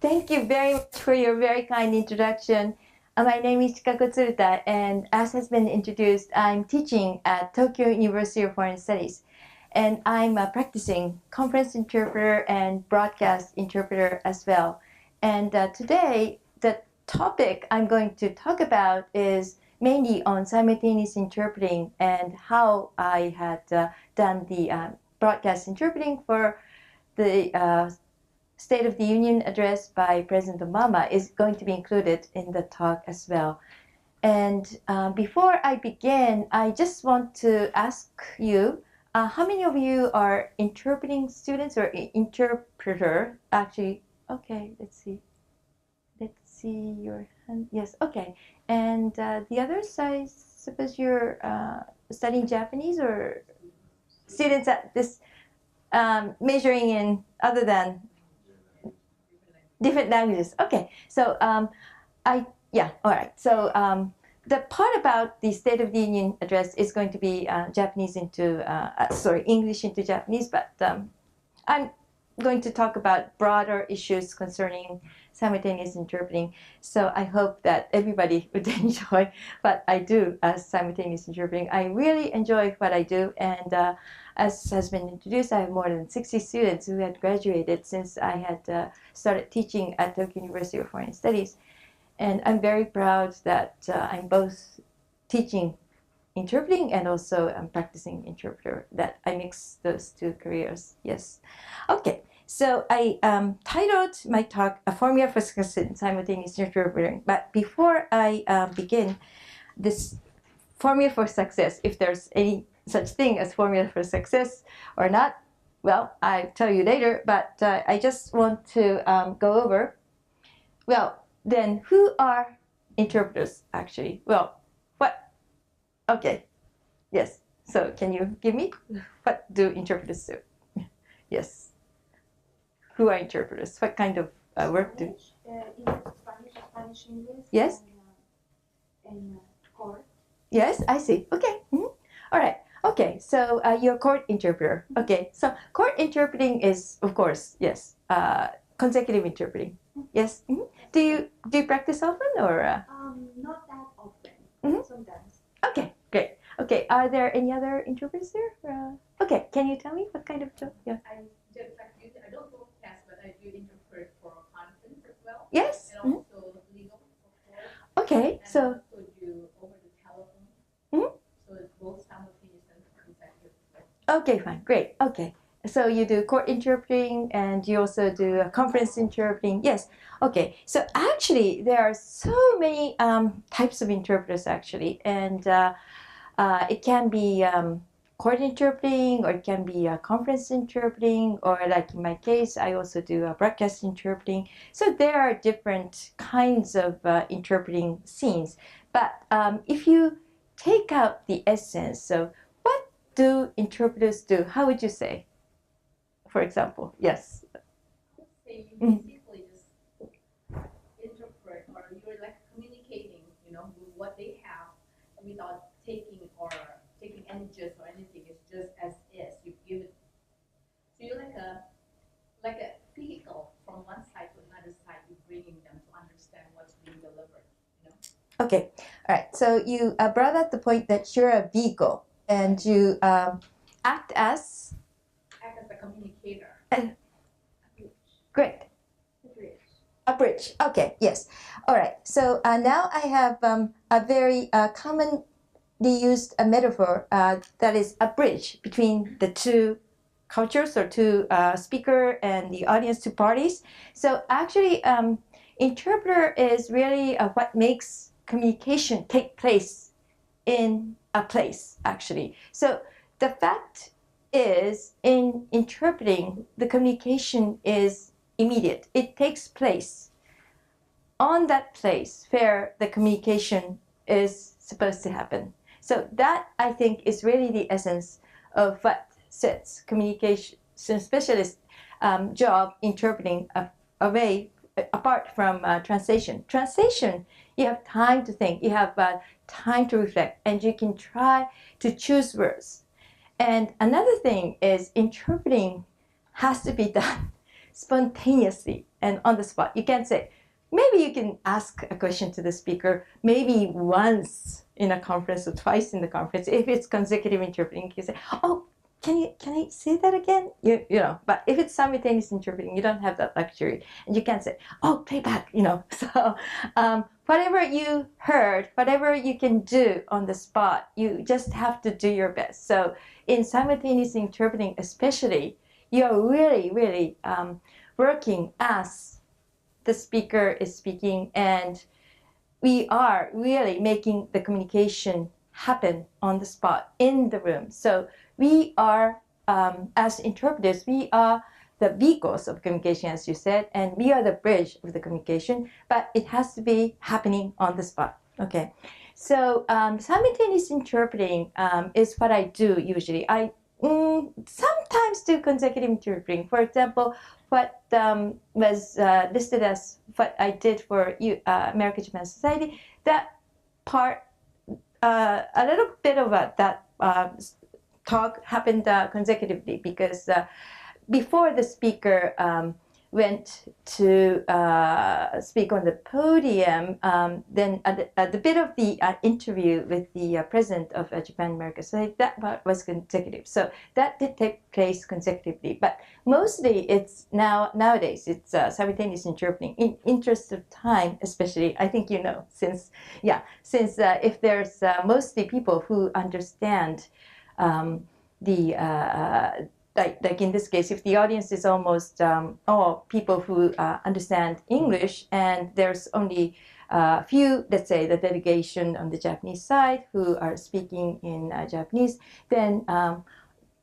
Thank you very much for your very kind introduction. My name is Chikako Tsuruta, and as has been introduced, I'm teaching at Tokyo University of Foreign Studies. And I'm a practicing conference interpreter and broadcast interpreter as well. And today, the topic I'm going to talk about is mainly on simultaneous interpreting and how I had done the broadcast interpreting for the State of the Union address by President Obama is going to be included in the talk as well. And before I begin, I just want to ask you, how many of you are interpreting students or interpreter? Actually, okay, let's see. Let's see your hand. Yes, okay. And the others, I suppose you're studying Japanese or students at this majoring in other than different languages. Okay, so all right. So the part about the State of the Union address is going to be English into Japanese, but I'm going to talk about broader issues concerning simultaneous interpreting. So I hope that everybody would enjoy what I do as simultaneous interpreting. I really enjoy what I do, and as has been introduced, I have more than 60 students who had graduated since I had started teaching at Tokyo University of Foreign Studies. And I'm very proud that I'm both teaching interpreting and also I'm practicing interpreter, that I mix those two careers. Yes. Okay, so I titled my talk, A Formula for Success in Simultaneous Interpreting. But before I begin this formula for success, if there's any such thing as formula for success or not, well, I'll tell you later, but I just want to go over, well, then who are interpreters actually? Well, what? Okay, yes. So can you give me, what do interpreters do? Yes. Who are interpreters? What kind of work do? Spanish, English. Yes. And court. Yes, I see. Okay. Mm-hmm. All right. Okay. So you're court interpreter. Okay. So court interpreting is, of course, yes, consecutive interpreting. Yes. Mm-hmm. Do you practice often or? Not that often. Mm-hmm. Sometimes. Okay. Great. Okay. Are there any other interpreters there? Okay. Can you tell me what kind of job? Yeah. I don't do tests, but I do interpret for conference as well. Yes. And also legal, of course. Okay. And So. also do over the telephone. Mm-hmm. So it's both simultaneous and consecutive. Okay, fine, great. Okay, so you do court interpreting and you also do conference interpreting. Yes. Okay. So actually, there are so many types of interpreters actually, and it can be court interpreting, or it can be conference interpreting, or like in my case, I also do broadcast interpreting. So there are different kinds of interpreting scenes. But if you take out the essence of what do interpreters do, how would you say? For example, yes. Say you basically just interpret, or you're like communicating, with what they have without taking any gist or anything. It's just as is. You give it. So you're like a vehicle from one side to another side. You're bringing them to understand what's being delivered. Okay. All right. So you brought up the point that you're a vehicle and you act as a communicator. Great. A bridge. Okay. Yes. All right. So now I have a very commonly used metaphor that is a bridge between the two cultures or two speaker and the audience, two parties. So actually, interpreter is really what makes communication take place in a place, actually. So the fact is, in interpreting, the communication is immediate. It takes place on that place where the communication is supposed to happen. So that, I think, is really the essence of what sets communication specialist job interpreting away apart from translation. Translation, you have time to think, you have time to reflect, and you can try to choose words. And another thing is interpreting has to be done spontaneously and on the spot. You can't say, maybe you can ask a question to the speaker, maybe once in a conference or twice in the conference. If it's consecutive interpreting, you say, oh, can I say that again? You know, but if it's simultaneous interpreting, you don't have that luxury. And you can't say, oh, playback, you know. So whatever you heard, whatever you can do on the spot, you just have to do your best. So in simultaneous interpreting especially, you're really, really working as the speaker is speaking, and we are really making the communication happen on the spot in the room. So we are, as interpreters, we are the vehicles of communication, as you said, and we are the bridge of the communication, but it has to be happening on the spot. Okay, so simultaneous interpreting is what I do usually. I sometimes do consecutive interpreting. For example, what was listed as what I did for American-Japan Society, that part, a little bit of that talk happened consecutively because before the speaker went to speak on the podium, then at the bit of the interview with the president of Japan America Society, that part was consecutive. So that did take place consecutively. But mostly it's nowadays it's simultaneous interpreting. In interest of time, especially, I think you know, since if there's mostly people who understand like in this case, if the audience is almost all people who understand English, and there's only a few, let's say the delegation on the Japanese side who are speaking in Japanese, then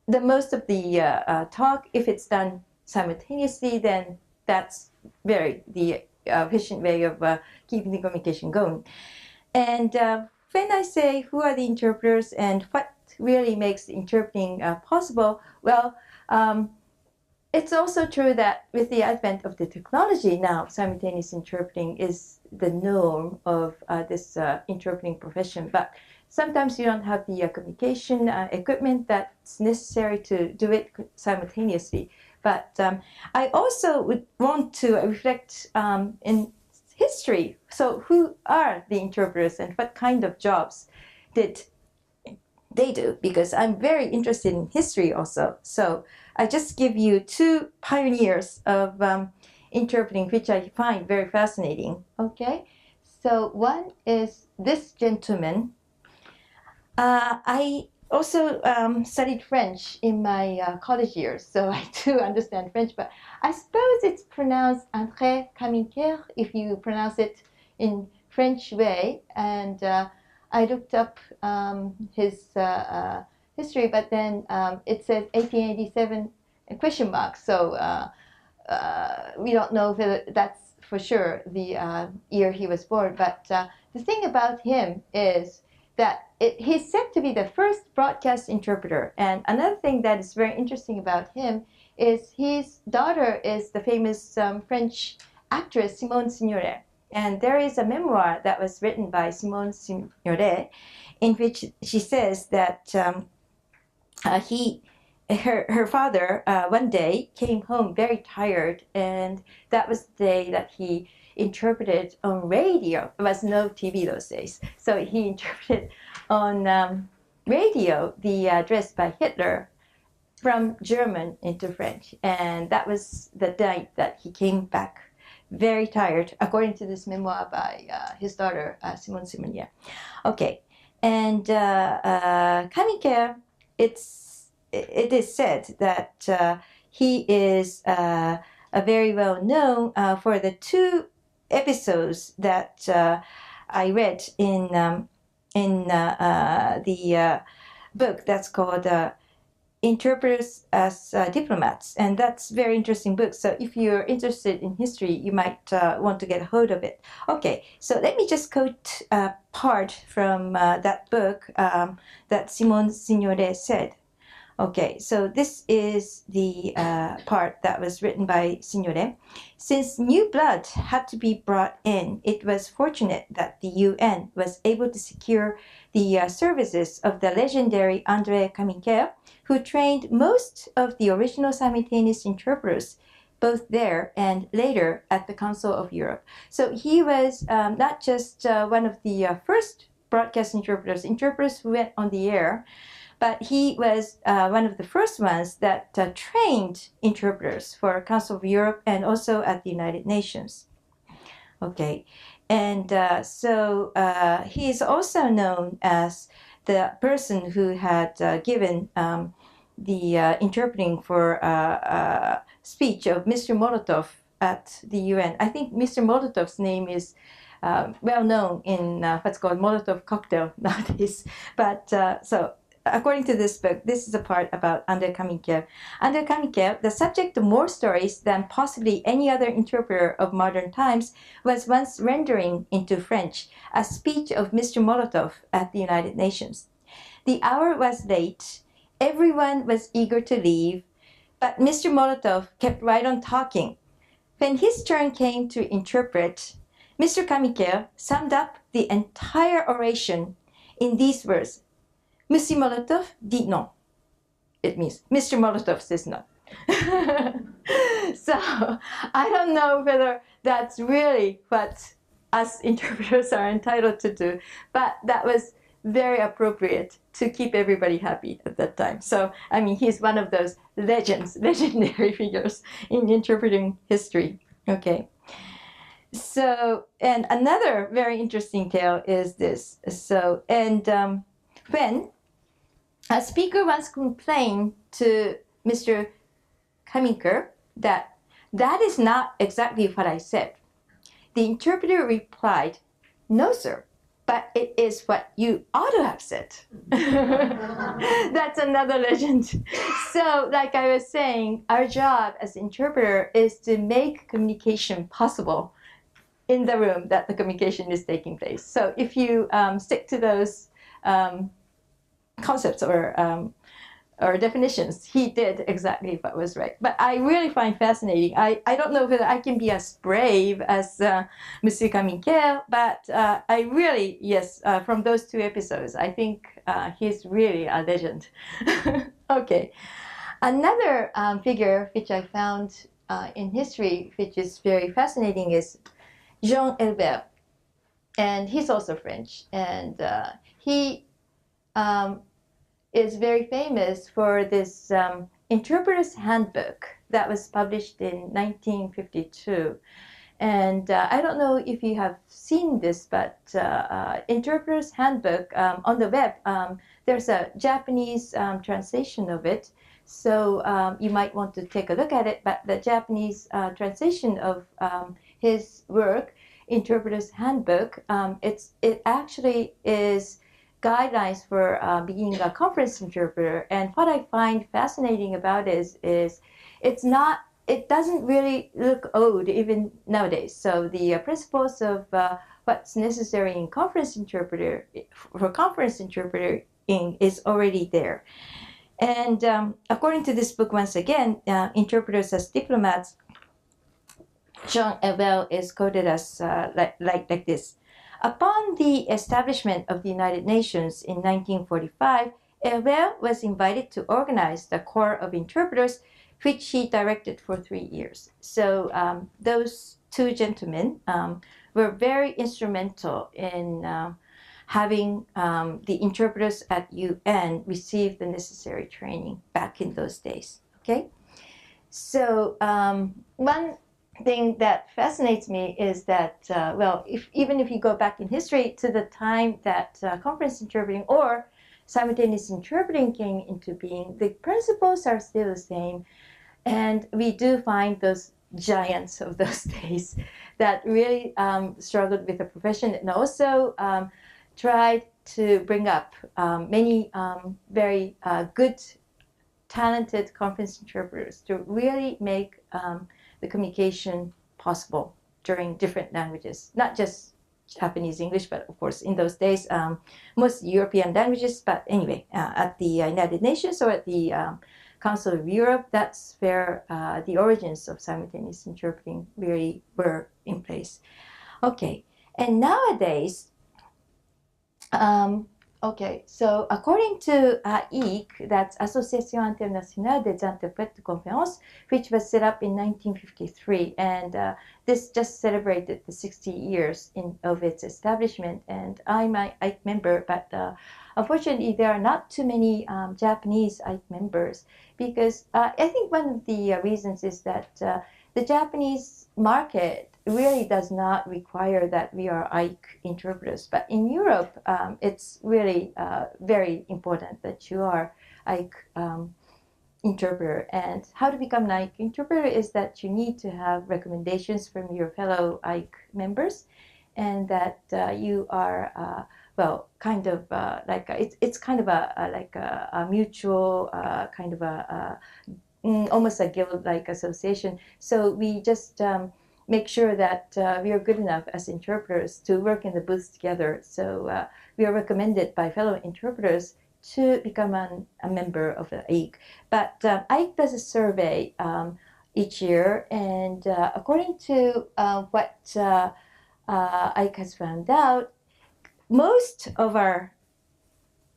the most of the talk, if it's done simultaneously, then that's very the efficient way of keeping the communication going. And when I say who are the interpreters and what really makes interpreting possible, well, it's also true that with the advent of the technology now, simultaneous interpreting is the norm of this interpreting profession. But sometimes you don't have the communication equipment that's necessary to do it simultaneously. But I also would want to reflect in history. So who are the interpreters and what kind of jobs did they do? Because I'm very interested in history also. So I just give you two pioneers of interpreting, which I find very fascinating. Okay, so one is this gentleman. I also studied French in my college years, so I do understand French, but I suppose it's pronounced André Caminquer if you pronounce it in French way. And I looked up his history, but then it says 1887 question mark. So we don't know if that's for sure the year he was born. But the thing about him is that he's said to be the first broadcast interpreter. And another thing that is very interesting about him is his daughter is the famous French actress Simone Signoret. And there is a memoir that was written by Simone Signoret in which she says that her father one day came home very tired, and that was the day that he interpreted on radio. There was no TV those days, so he interpreted on radio the address by Hitler from German into French, and that was the night that he came back very tired, according to this memoir by his daughter, Simone Signoret. Okay, and Caminquer, it is said that he is a very well known for the two episodes that I read in the book that's called Interpreters as Diplomats, and that's a very interesting book. So if you're interested in history, you might want to get a hold of it. Okay, so let me just quote a part from that book that Simone Signoret said. Okay, so this is the part that was written by Signoret. Since new blood had to be brought in, it was fortunate that the UN was able to secure the services of the legendary André Caminquer, who trained most of the original simultaneous interpreters both there and later at the Council of Europe. So he was not just one of the first broadcast interpreters who went on the air, but he was one of the first ones that trained interpreters for Council of Europe and also at the United Nations. Okay, and so he is also known as the person who had given the interpreting for speech of Mr. Molotov at the UN. I think Mr. Molotov's name is well known in what's called Molotov cocktail nowadays. But so according to this book, this is a part about André Kamikev. André Kamikev, the subject of more stories than possibly any other interpreter of modern times, was once rendering into French a speech of Mr. Molotov at the United Nations. The hour was late. Everyone was eager to leave, but Mr. Molotov kept right on talking. When his turn came to interpret, Mr. Kamikev summed up the entire oration in these words. Monsieur Molotov dit non. It means Mr. Molotov says no. So I don't know whether that's really what us interpreters are entitled to do, but that was very appropriate to keep everybody happy at that time. So, I mean, he's one of those legendary figures in interpreting history. Okay. So, and another very interesting tale is this. So, and when a speaker once complained to Mr. Kaminker that is not exactly what I said, the interpreter replied, "No, sir, but it is what you ought to have said." That's another legend. So, like I was saying, our job as interpreter is to make communication possible in the room that the communication is taking place. So, if you stick to those concepts or definitions, he did exactly what was right. But I really find fascinating. I don't know whether I can be as brave as Monsieur Kaminker, but I really, yes, from those two episodes, I think he's really a legend. Okay. Another figure which I found in history, which is very fascinating, is Jean Elbert. And he's also French. And he is very famous for this interpreter's handbook that was published in 1952. And I don't know if you have seen this, but interpreter's handbook on the web, there's a Japanese translation of it. So you might want to take a look at it. But the Japanese translation of his work, Interpreter's Handbook, it actually is guidelines for being a conference interpreter. And what I find fascinating about it is it doesn't really look old even nowadays. So the principles of what's necessary in conference interpreting is already there. And according to this book, once again, Interpreters as Diplomats, Jean Elbert is quoted as like this. Upon the establishment of the United Nations in 1945, Elbert was invited to organize the Corps of Interpreters, which he directed for 3 years. So those two gentlemen were very instrumental in having the interpreters at UN receive the necessary training back in those days. Okay, so one thing that fascinates me is that, even if you go back in history to the time that conference interpreting or simultaneous interpreting came into being, the principles are still the same. And we do find those giants of those days that really struggled with the profession and also tried to bring up many very good, talented conference interpreters to really make the communication possible during different languages, not just Japanese English, but of course in those days, most European languages. But anyway, at the United Nations or at the Council of Europe, that's where the origins of simultaneous interpreting really were in place. Okay, and nowadays, Okay, so according to AIIC, that's Association Internationale des Interprètes de Conférence, which was set up in 1953, and this just celebrated the 60 years of its establishment. And I'm an AIIC member, but unfortunately, there are not too many Japanese AIIC members because I think one of the reasons is that the Japanese market really does not require that we are AIIC interpreters. But in Europe, it's really very important that you are AIIC interpreter. And how to become an AIIC interpreter is that you need to have recommendations from your fellow AIIC members, and that you are well, kind of like it's kind of a mutual kind of almost a guild-like association. So we just make sure that we are good enough as interpreters to work in the booths together. So we are recommended by fellow interpreters to become a member of the AIIC. But AIIC does a survey each year, and according to what AIIC has found out, most of our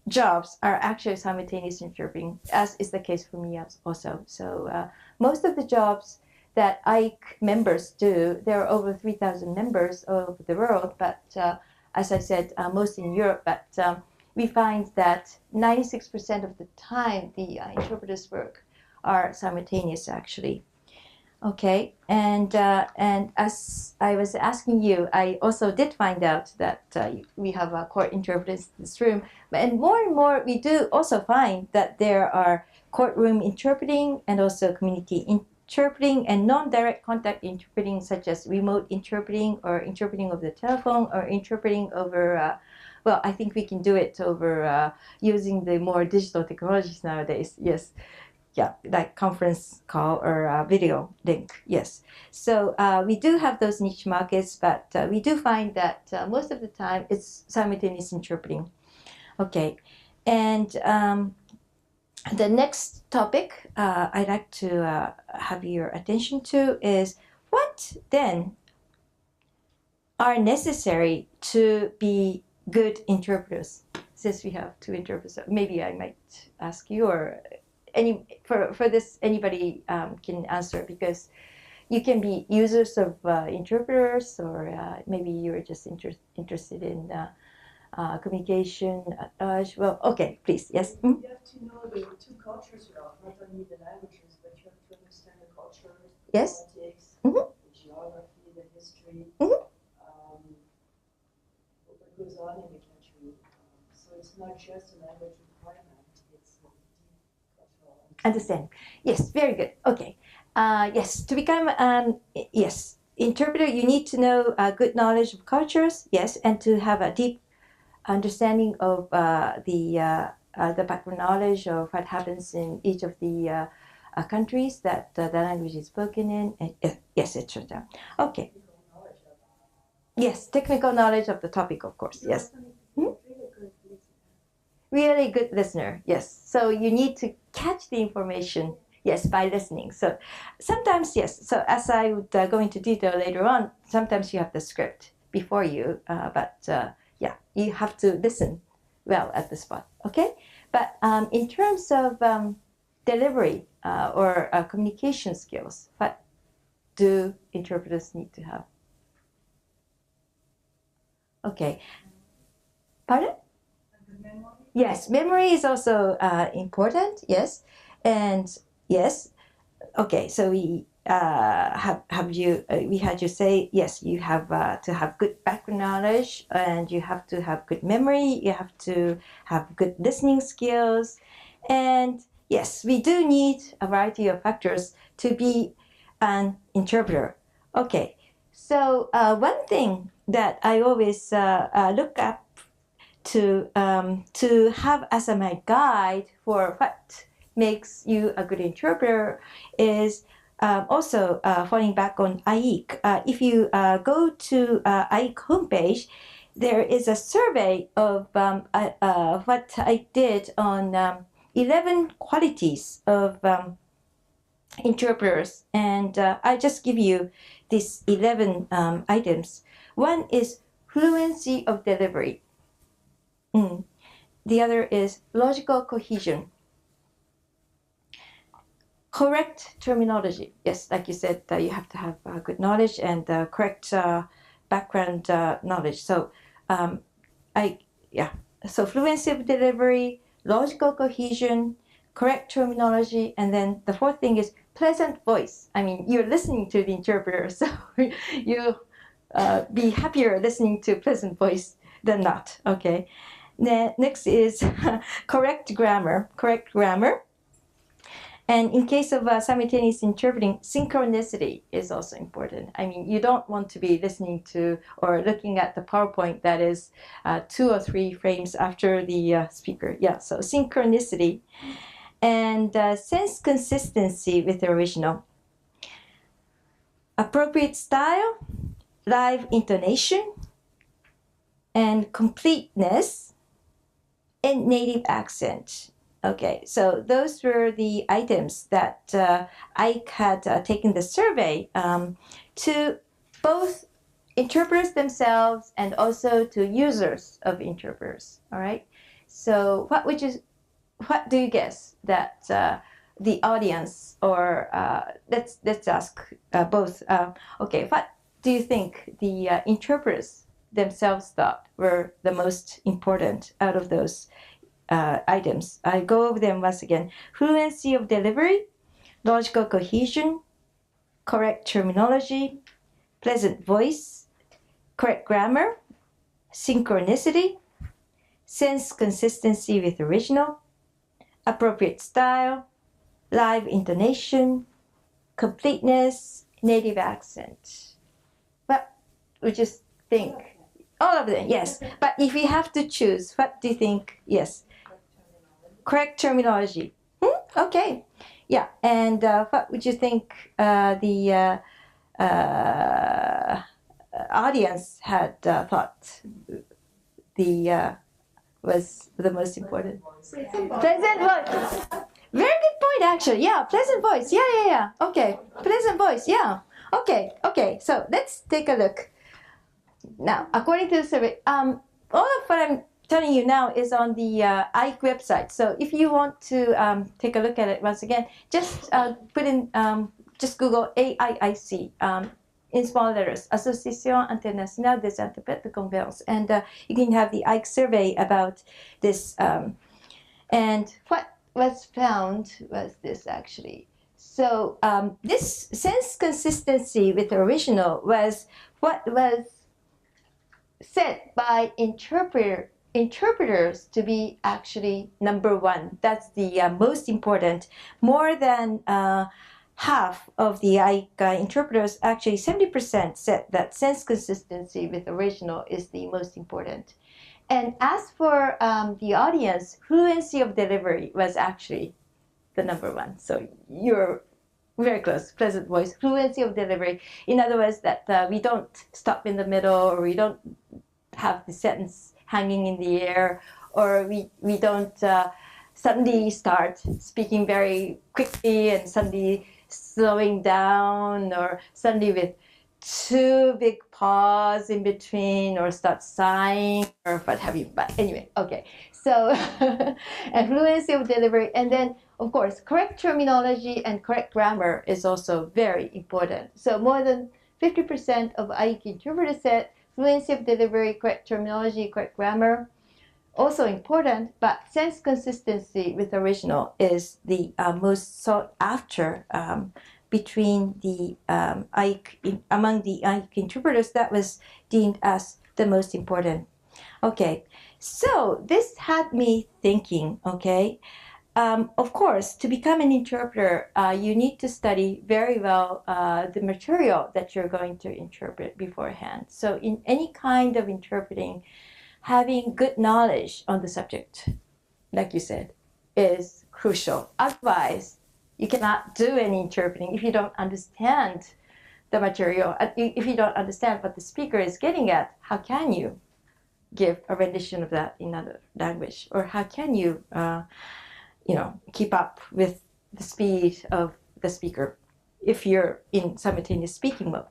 jobs are actually simultaneous interpreting, as is the case for me also. So most of the jobs that AIIC members do, there are over 3,000 members all over the world, but as I said, most in Europe, but we find that 96% of the time the interpreters' work are simultaneous actually. Okay, and as I was asking you, I also did find out that we have court interpreters in this room, and more we do also find that there are courtroom interpreting and also community interpreting and non-direct contact interpreting, such as remote interpreting or interpreting over the telephone or interpreting over well, I think we can do it over using the more digital technologies nowadays. Yes. Yeah, like conference call or video link. Yes. So we do have those niche markets, but we do find that most of the time it's simultaneous interpreting. Okay. And the next topic I'd like to have your attention to is what then are necessary to be good interpreters. Since we have two interpreters, maybe I might ask you, or for this anybody can answer, because you can be users of interpreters, or maybe you're just interested in communication at large. Well, okay, please, yes. You have to know the two cultures well, not only the languages, but you have to understand the culture, the Yes. politics, Mhm. the geography, the history, Mhm. what goes on in the country. So it's not just a language requirement, it's a deep cultural Understand. Yes, very good. Okay. Yes, to become yes, interpreter, you need to know good knowledge of cultures. Yes, and to have a deep understanding of the background knowledge of what happens in each of the countries that the language is spoken in. And, yes, etc. Okay. knowledge of Yes, technical knowledge of the topic, of course. You Yes. also need to be a really good listener. Really good listener. Yes. So you need to catch the information. Yes, by listening. So sometimes, yes. So as I would go into detail later on, sometimes you have the script before you, but yeah, you have to listen well at the spot. Okay. But in terms of delivery or communication skills, what do interpreters need to have? Okay. Pardon? Yes, memory is also important. Yes, and yes, okay. So we have you. We had you say yes. You have to have good background knowledge, and you have to have good memory. You have to have good listening skills, and yes, we do need a variety of factors to be an interpreter. Okay, so one thing that I always look up to have as my guide for what makes you a good interpreter is also falling back on AIIC. If you go to AIIC homepage, there is a survey of what I did on 11 qualities of interpreters, and I just give you these 11 items. One is fluency of delivery. the other is logical cohesion. Correct terminology. Yes, like you said, you have to have good knowledge and correct background knowledge. So, So fluency of delivery, logical cohesion, correct terminology, and then the fourth thing is pleasant voice. I mean, you're listening to the interpreter, so you be happier listening to pleasant voice than not. Okay. Next is correct grammar. Correct grammar. And in case of simultaneous interpreting, synchronicity is also important. I mean, you don't want to be listening to or looking at the PowerPoint that is 2 or 3 frames after the speaker. Yeah, so synchronicity and sense consistency with the original. Appropriate style, live intonation, and completeness and native accent. Okay, so those were the items that AIIC had taken the survey to both interpreters themselves and also to users of interpreters. All right. So what do you guess that the audience or let's ask both. Okay, what do you think the interpreters themselves thought were the most important out of those items? I go over them once again. Fluency of delivery, logical cohesion, correct terminology, pleasant voice, correct grammar, synchronicity, sense consistency with original, appropriate style, live intonation, completeness, native accent. What would you think? All of them, yes. But if you have to choose, what do you think? Yes. Correct terminology. Okay. Yeah. And what would you think the audience had thought was the most important? Pleasant voice. Very good point, actually. Yeah, pleasant voice. Yeah. Okay. Pleasant voice. Yeah. Okay. So let's take a look. Now, according to the survey, all of what I'm telling you now is on the AIIC website. So if you want to take a look at it once again, just put in, just Google AIIC in small letters, Association Internationale des Interprètes de Conférence, and you can have the AIIC survey about this. And what was found was this actually. So this sense consistency with the original was what was said by interpreters to be actually number one. That's the most important. More than half of the AIIC interpreters, actually 70%, said that sense consistency with original is the most important. And as for the audience, fluency of delivery was actually the number one. So you're very close. Pleasant voice, fluency of delivery. In other words, that we don't stop in the middle, or we don't have the sentence hanging in the air, or we don't suddenly start speaking very quickly and suddenly slowing down, or suddenly with too big pause in between, or start sighing, or what have you. But anyway, okay. So, and fluency of delivery, and then of course, correct terminology and correct grammar is also very important. So more than 50% of AIIC interpreters said fluency of delivery, correct terminology, correct grammar, also important, but sense consistency with original is the most sought after between the among the AIIC interpreters. That was deemed as the most important. Okay, so this had me thinking, okay, of course, to become an interpreter, you need to study very well the material that you're going to interpret beforehand. So in any kind of interpreting, having good knowledge on the subject, like you said, is crucial. Otherwise, you cannot do any interpreting if you don't understand the material. If you don't understand what the speaker is getting at, how can you give a rendition of that in another language? Or how can you keep up with the speed of the speaker if you're in simultaneous speaking mode?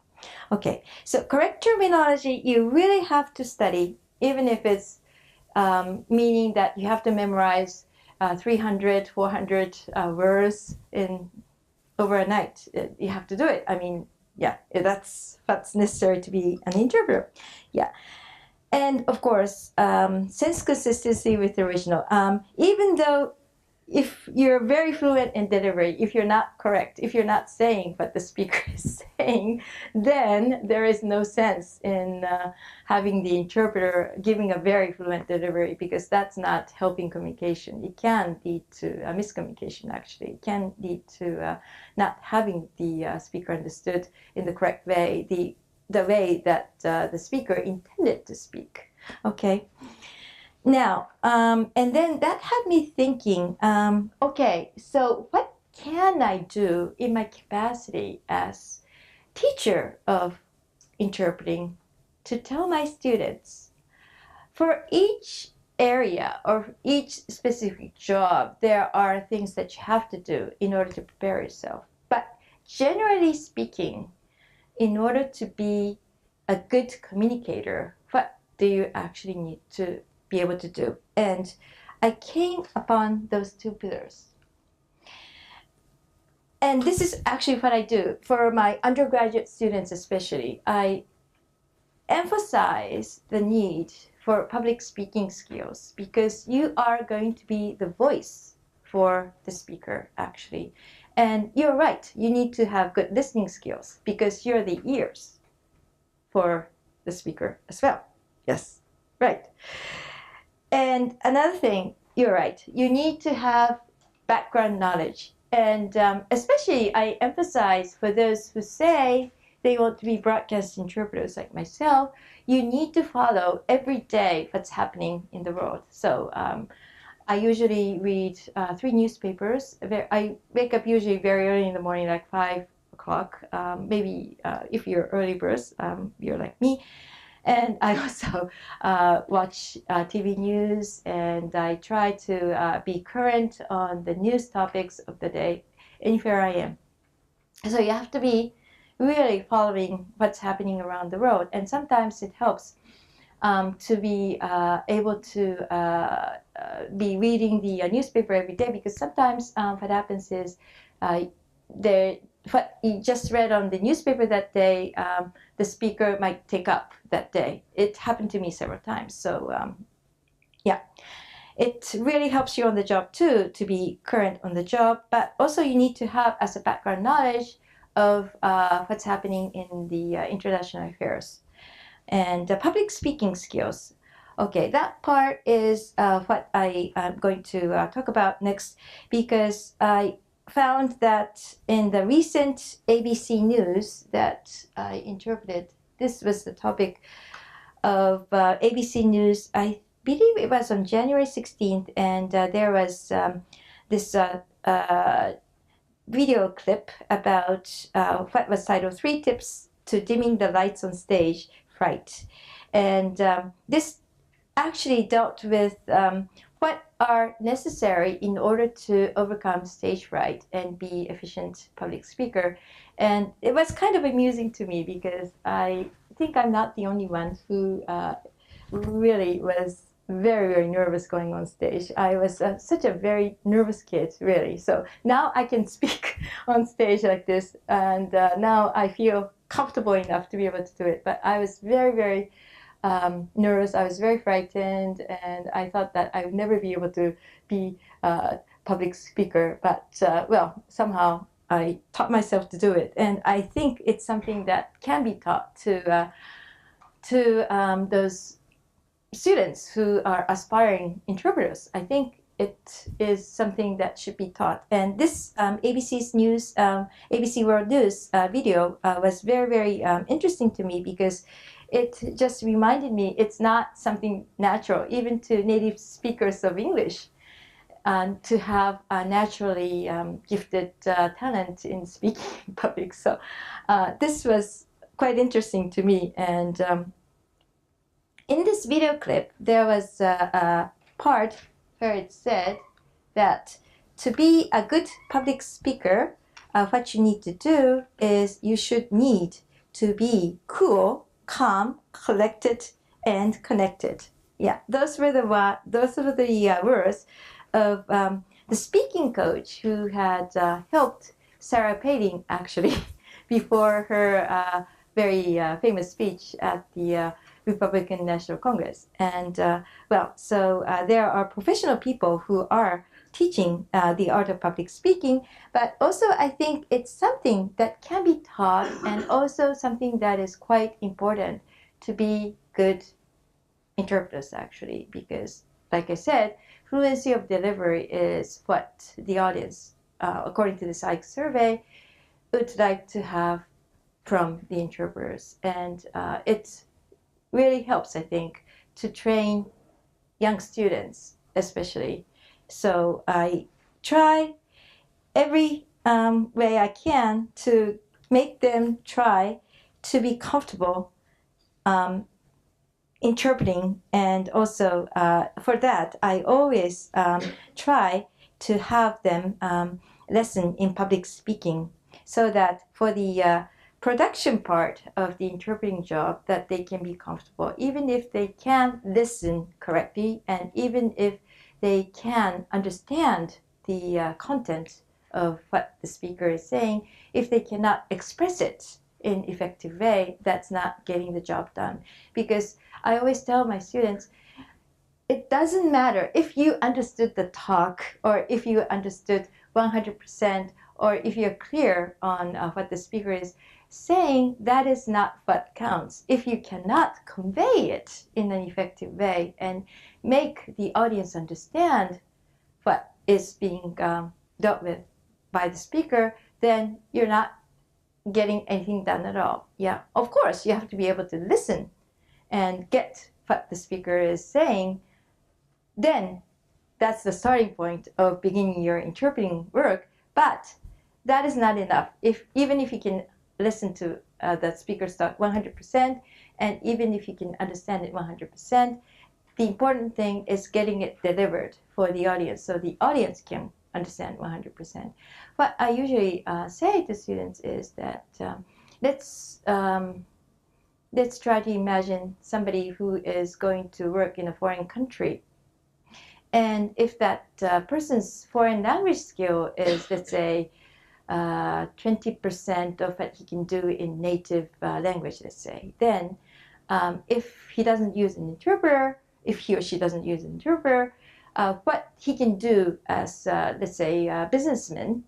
Okay, so correct terminology, you really have to study, even if it's meaning that you have to memorize 300, 400 words in over a night. You have to do it. I mean, yeah, that's what's necessary to be an interpreter. Yeah. And of course, sense consistency with the original. Even though if you're very fluent in delivery, if you're not correct, if you're not saying what the speaker is saying, then there is no sense in having the interpreter giving a very fluent delivery, because that's not helping communication. It can lead to a miscommunication, actually. It can lead to not having the speaker understood in the correct way, the way that the speaker intended to speak. Okay. Now, and then that had me thinking, okay, so what can I do in my capacity as teacher of interpreting to tell my students, for each area or each specific job, there are things that you have to do in order to prepare yourself. But generally speaking, in order to be a good communicator, what do you actually need to be able to do? And I came upon those two pillars. And this is actually what I do for my undergraduate students, especially. I emphasize the need for public speaking skills, because you are going to be the voice for the speaker, actually. And you're right, you need to have good listening skills, because you're the ears for the speaker as well. Yes, right. And another thing, you're right, you need to have background knowledge. And especially I emphasize for those who say they want to be broadcast interpreters like myself, you need to follow every day what's happening in the world. So I usually read 3 newspapers. I wake up usually very early in the morning, like 5 o'clock. Maybe if you're early birds, you're like me. And I also watch TV news, and I try to be current on the news topics of the day anywhere I am. So you have to be really following what's happening around the world. And sometimes it helps to be able to be reading the newspaper every day, because sometimes what happens is what you just read on the newspaper that day, the speaker might take up that day. It happened to me several times. So yeah, it really helps you on the job too, to be current on the job. But also you need to have as a background knowledge of what's happening in the international affairs. And public speaking skills. Okay, that part is what I am going to talk about next, because I found that in the recent ABC News that I interpreted, this was the topic of ABC News. I believe it was on January 16th, and there was this video clip about what was titled 3 Tips to Dimming the Lights on Stage Fright. And this actually dealt with what are necessary in order to overcome stage fright and be efficient public speaker. And it was kind of amusing to me, because I think I'm not the only one who really was very, very nervous going on stage. I was such a very nervous kid, really. So now I can speak on stage like this, and now I feel comfortable enough to be able to do it. But I was very, very nervous. I was very frightened, and I thought that I would never be able to be a public speaker. But well, somehow I taught myself to do it, and I think it's something that can be taught to those students who are aspiring interpreters. I think it is something that should be taught. And this ABC's News, ABC World News video was very, very interesting to me, because it just reminded me it's not something natural, even to native speakers of English, to have a naturally gifted talent in speaking in public. So this was quite interesting to me. And in this video clip, there was a part where it said that to be a good public speaker, what you need to do is you should need to be cool, calm, collected, and connected. yeah, those were the words of the speaking coach who had helped Sarah Palin actually before her very famous speech at the Republican National Congress. And there are professional people who are teaching the art of public speaking, but also I think it's something that can be taught and also something that is quite important to be good interpreters actually, because like I said, fluency of delivery is what the audience, according to this AIIC survey, would like to have from the interpreters. And it really helps, I think, to train young students especially. So I try every way I can to make them try to be comfortable interpreting, and also for that I always try to have them lesson in public speaking, so that for the production part of the interpreting job that they can be comfortable, even if they can listen correctly and even if they can understand the content of what the speaker is saying. If they cannot express it in effective way, that's not getting the job done. Because I always tell my students, it doesn't matter if you understood the talk or if you understood 100% or if you're clear on what the speaker is saying. That is not what counts. If you cannot convey it in an effective way and make the audience understand what is being dealt with by the speaker, then you're not getting anything done at all. Yeah, of course, you have to be able to listen and get what the speaker is saying. Then that's the starting point of beginning your interpreting work. But that is not enough. Even if you can listen to the speaker's talk 100%, and even if you can understand it 100%, the important thing is getting it delivered for the audience so the audience can understand 100%. What I usually say to students is that let's try to imagine somebody who is going to work in a foreign country. And if that person's foreign language skill is, let's say, 20% of what he can do in native language, let's say, then if he doesn't use an interpreter, if he or she doesn't use an interpreter, what he can do as, let's say, a businessman,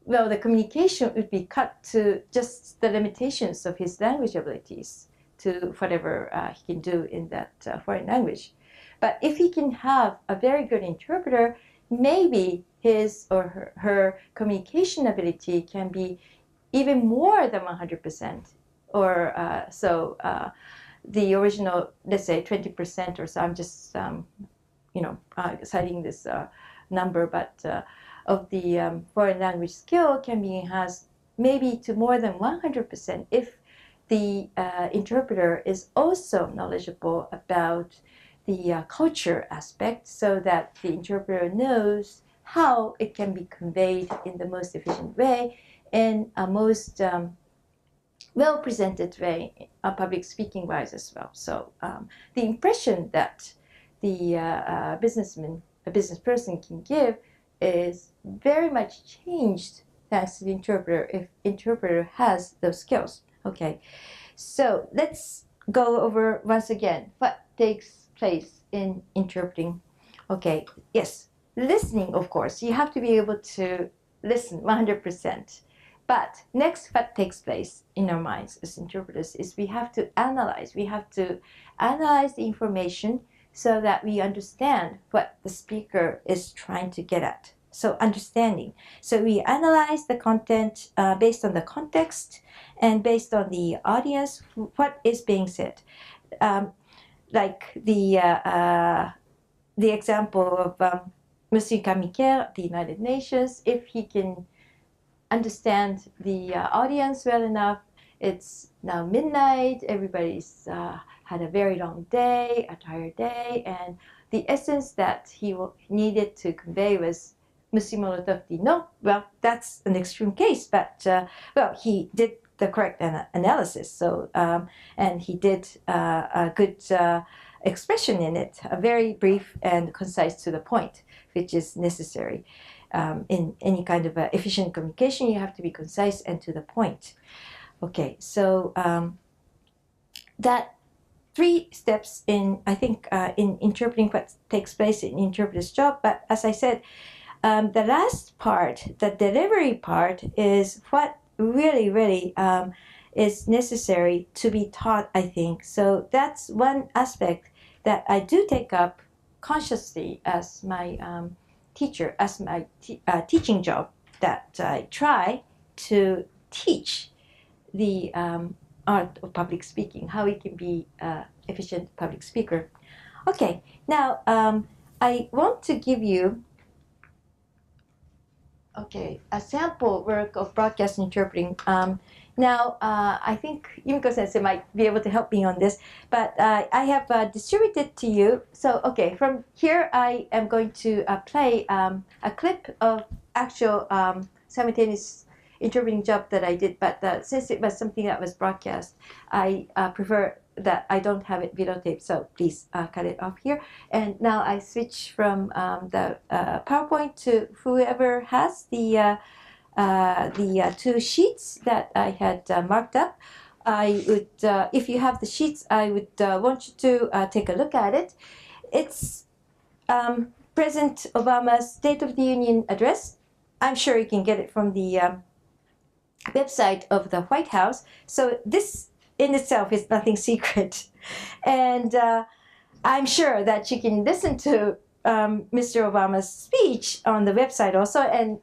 well, the communication would be cut to just the limitations of his language abilities to whatever he can do in that foreign language. But if he can have a very good interpreter, maybe his or her communication ability can be even more than 100%. Or the original, let's say 20% or so, I'm just, citing this number, but of the foreign language skill can be enhanced maybe to more than 100% if the interpreter is also knowledgeable about the culture aspect, so that the interpreter knows how it can be conveyed in the most efficient way, in a most well-presented way, public speaking wise as well. So the impression that the business person can give is very much changed thanks to the interpreter, if interpreter has those skills. Okay, so let's go over once again what takes place in interpreting. Okay, yes, listening, of course, you have to be able to listen 100%. But next, what takes place in our minds as interpreters is we have to analyze. We have to analyze the information so that we understand what the speaker is trying to get at. So understanding. So we analyze the content based on the context and based on the audience, what is being said. Like the example of Monsieur Kamikaze, the United Nations, if he can understand the audience well enough, it's now midnight, everybody's had a very long day, a tired day, and the essence that he needed to convey was Monsieur Molotov dit non. Well, that's an extreme case, but he did the correct analysis. So and he did a good expression in it, very brief and concise to the point, which is necessary. In any kind of efficient communication, you have to be concise and to the point. Okay, so that 3 steps in, I think, in interpreting what takes place in interpreter's job. But as I said, the last part, the delivery part, is what really is necessary to be taught, I think. So that's one aspect that I do take up consciously as my teacher, as my teaching job, that I try to teach the art of public speaking, how we can be efficient public speaker. Okay, now I want to give you a sample work of broadcast interpreting. Now, I think Yumiko Sensei might be able to help me on this, but I have distributed to you. So, okay, from here I am going to play a clip of actual simultaneous interpreting job that I did, but since it was something that was broadcast, I prefer that I don't have it videotaped, so please cut it off here. And now I switch from the PowerPoint to whoever has the 2 sheets that I had marked up. I would, if you have the sheets, I would want you to take a look at it. It's President Obama's State of the Union address. I'm sure you can get it from the website of the White House. So this in itself is nothing secret. And I'm sure that you can listen to Mr. Obama's speech on the website also. And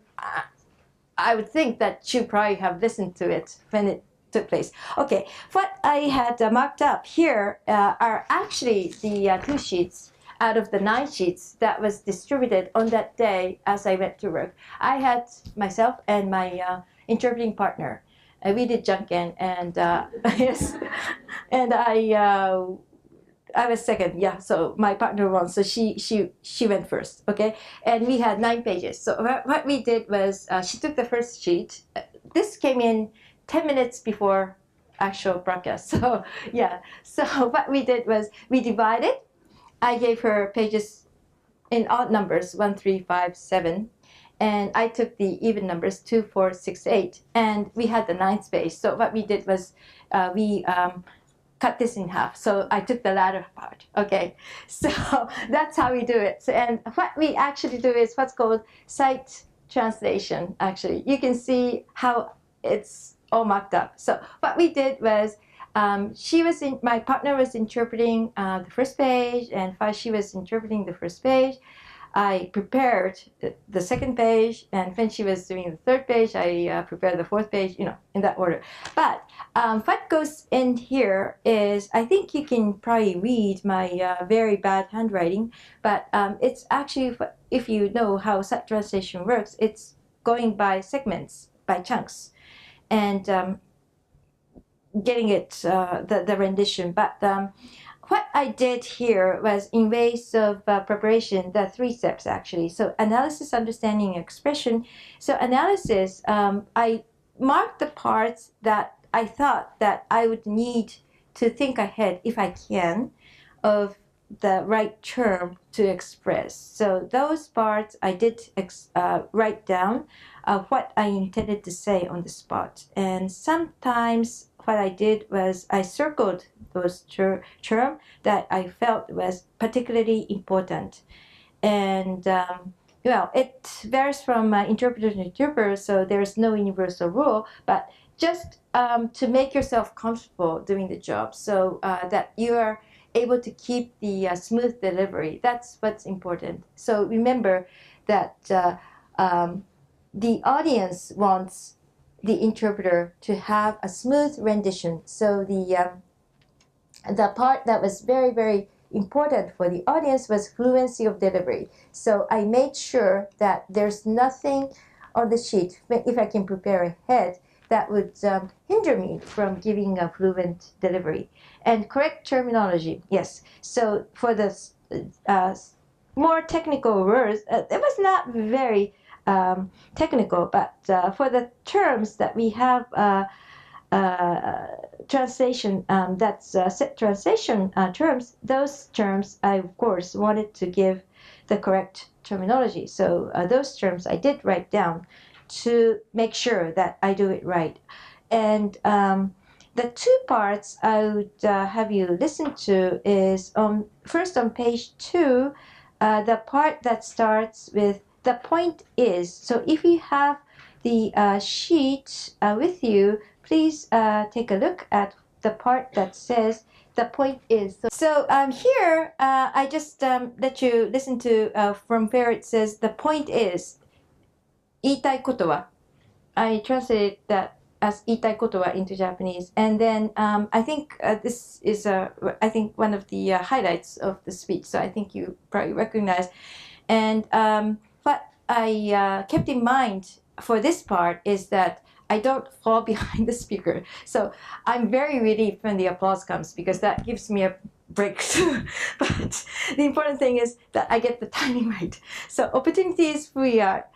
I would think that you probably have listened to it when it took place. Okay, what I had marked up here are actually the 2 sheets out of the 9 sheets that was distributed on that day as I went to work. I had myself and my interpreting partner. We did Junkin, and yes, and I was second. Yeah, so my partner won. So she went first. Okay, and we had 9 pages. So what we did was she took the first sheet. This came in 10 minutes before actual broadcast. So yeah. So what we did was we divided. I gave her pages in odd numbers 1, 3, 5, 7. And I took the even numbers 2, 4, 6, 8, and we had the 9th page. So what we did was we cut this in half. So I took the latter part. Okay, so that's how we do it. So, and what we actually do is what's called sight translation. Actually, you can see how it's all marked up. So what we did was my partner was interpreting the first page, and while she was interpreting the first page, I prepared the second page, and when she was doing the 3rd page, I prepared the 4th page, you know, in that order. But what goes in here is, I think you can probably read my very bad handwriting, but it's actually, if you know how sight translation works, it's going by segments, by chunks, and getting it, the rendition. But what I did here was, in ways of preparation, the 3 steps actually. So analysis, understanding, expression. So analysis, I marked the parts that I thought that I would need to think ahead, if I can, of the right term to express. So those parts I did write down what I intended to say on the spot. And sometimes what I did was I circled those terms that I felt was particularly important. And well, it varies from interpreter to interpreter, so there's no universal rule, but just to make yourself comfortable doing the job, so that you are able to keep the smooth delivery. That's what's important. So remember that the audience wants the interpreter to have a smooth rendition. So the part that was very important for the audience was fluency of delivery. So I made sure that there's nothing on the sheet, if I can prepare ahead, that would hinder me from giving a fluent delivery. And correct terminology, yes. So for the more technical words, it was not very technical, but for the terms that we have translation, set translation terms, those terms I of course wanted to give the correct terminology. So those terms I did write down to make sure that I do it right. And the two parts I would have you listen to is first on page 2, the part that starts with the point is. So if you have the sheet with you, please take a look at the part that says the point is. So here, I just let you listen to from where it says the point is 言いたいことは. I translated that as 言いたいことは into Japanese. And then I think this is I think one of the highlights of the speech. So I think you probably recognize. And what I kept in mind for this part is that I don't fall behind the speaker. So I'm very relieved when the applause comes because that gives me a breakthrough. But the important thing is that I get the timing right. So opportunities we are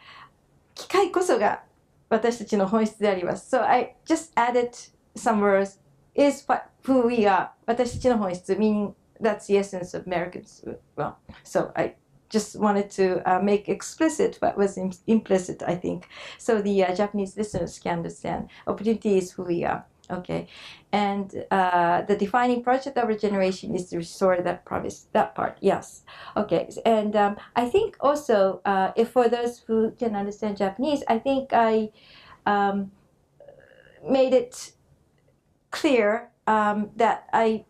機会こそが私たちの本質であります。So I just added some words is who we are. 私たちの本質 meaning that's the essence of Americans. Well, so I just wanted to make explicit what was implicit, I think. So the Japanese listeners can understand. Opportunity is who we are. Okay. And the defining project of our generation is to restore that promise, that part. Yes. Okay. And I think also, if for those who can understand Japanese, I think I made it clear that I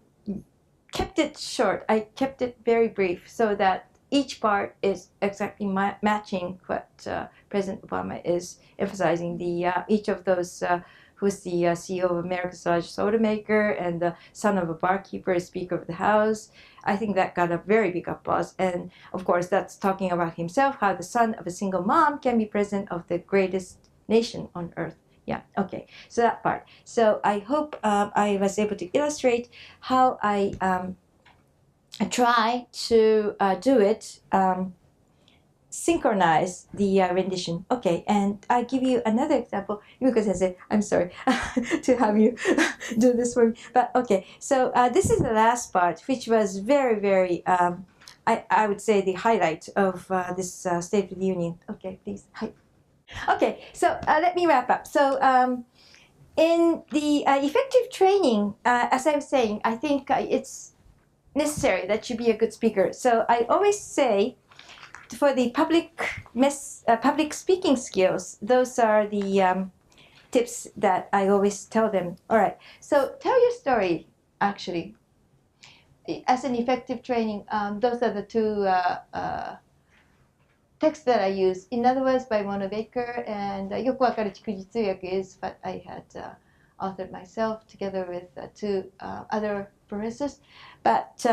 kept it short. I kept it very brief so that each part is exactly matching what President Obama is emphasizing. Each of those who's the CEO of America's largest automaker and the son of a barkeeper is Speaker of the House. I think that got a very big applause. And of course, that's talking about himself, how the son of a single mom can be president of the greatest nation on earth. Yeah, okay, so that part. So I hope I was able to illustrate how I try to do it, synchronize the rendition. Okay, and I give you another example. Yumiko Sensei, I'm sorry to have you do this for me. But okay, so this is the last part, which was very, very, I would say the highlight of this State of the Union. Okay, please. Hi. Okay, so let me wrap up. So in the effective training, as I was saying, I think it's necessary that you be a good speaker. So I always say for the public speaking skills, those are the tips that I always tell them. All right, so tell your story, actually. As an effective training, those are the two texts that I use. In other words, by Mona Baker, and よくわかる逐次通訳 is what I had authored myself together with two other professors. But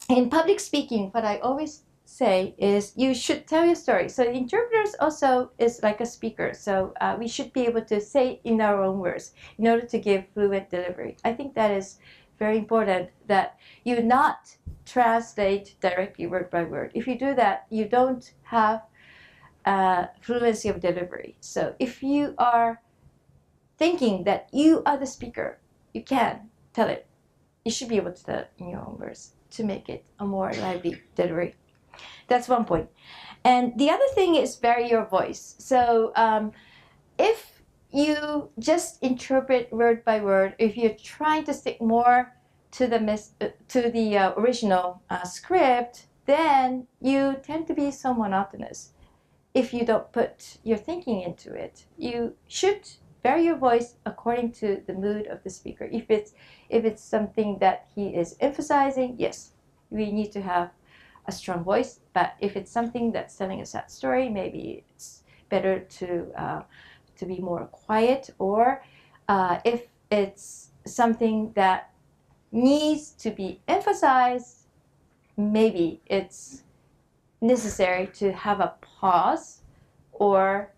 in public speaking, what I always say is you should tell your story. So the interpreters also is like a speaker. So we should be able to say in our own words in order to give fluent delivery. I think that is very important that you not translate directly word by word. If you do that, you don't have fluency of delivery. So if you are thinking that you are the speaker, you can tell it. You should be able to tell it in your own words to make it a more lively delivery. That's one point. And the other thing is vary your voice. So if you just interpret word by word, if you're trying to stick more to the original script, then you tend to be so monotonous. If you don't put your thinking into it, you should vary your voice according to the mood of the speaker. If it's something that he is emphasizing, yes, we need to have a strong voice. But if it's something that's telling a sad story, maybe it's better to be more quiet. Or if it's something that needs to be emphasized, maybe it's necessary to have a pause or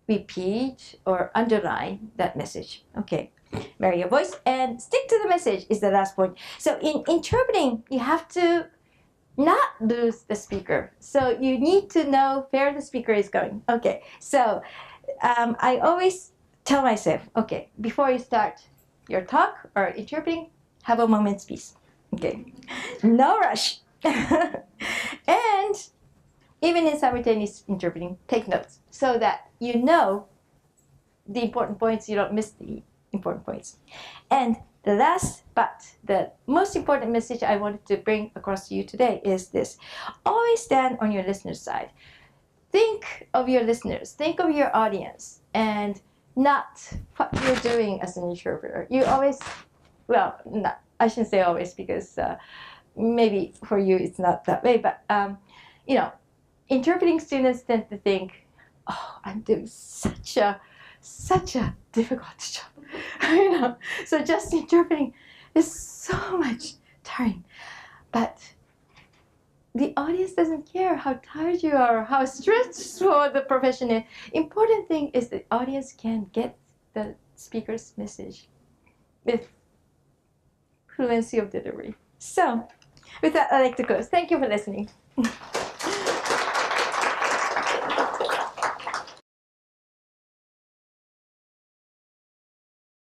repeat or underline that message. Okay, vary your voice and stick to the message is the last point. So in interpreting, you have to not lose the speaker. So you need to know where the speaker is going. Okay, so I always tell myself, okay, before you start your talk or interpreting, have a moment's peace. Okay, no rush. And even in simultaneous interpreting, take notes so that you know the important points, you don't miss the important points. And the last but the most important message I wanted to bring across to you today is this: always stand on your listener's side. Think of your listeners, think of your audience, and not what you're doing as an interpreter. You always, well, not, I shouldn't say always, because maybe for you it's not that way, but interpreting students tend to think, oh, I'm doing such a difficult job. So just interpreting is so much tiring. But the audience doesn't care how tired you are, how stressful the profession is. Important thing is the audience can get the speaker's message with fluency of delivery. So with that, I'd like to close. Thank you for listening.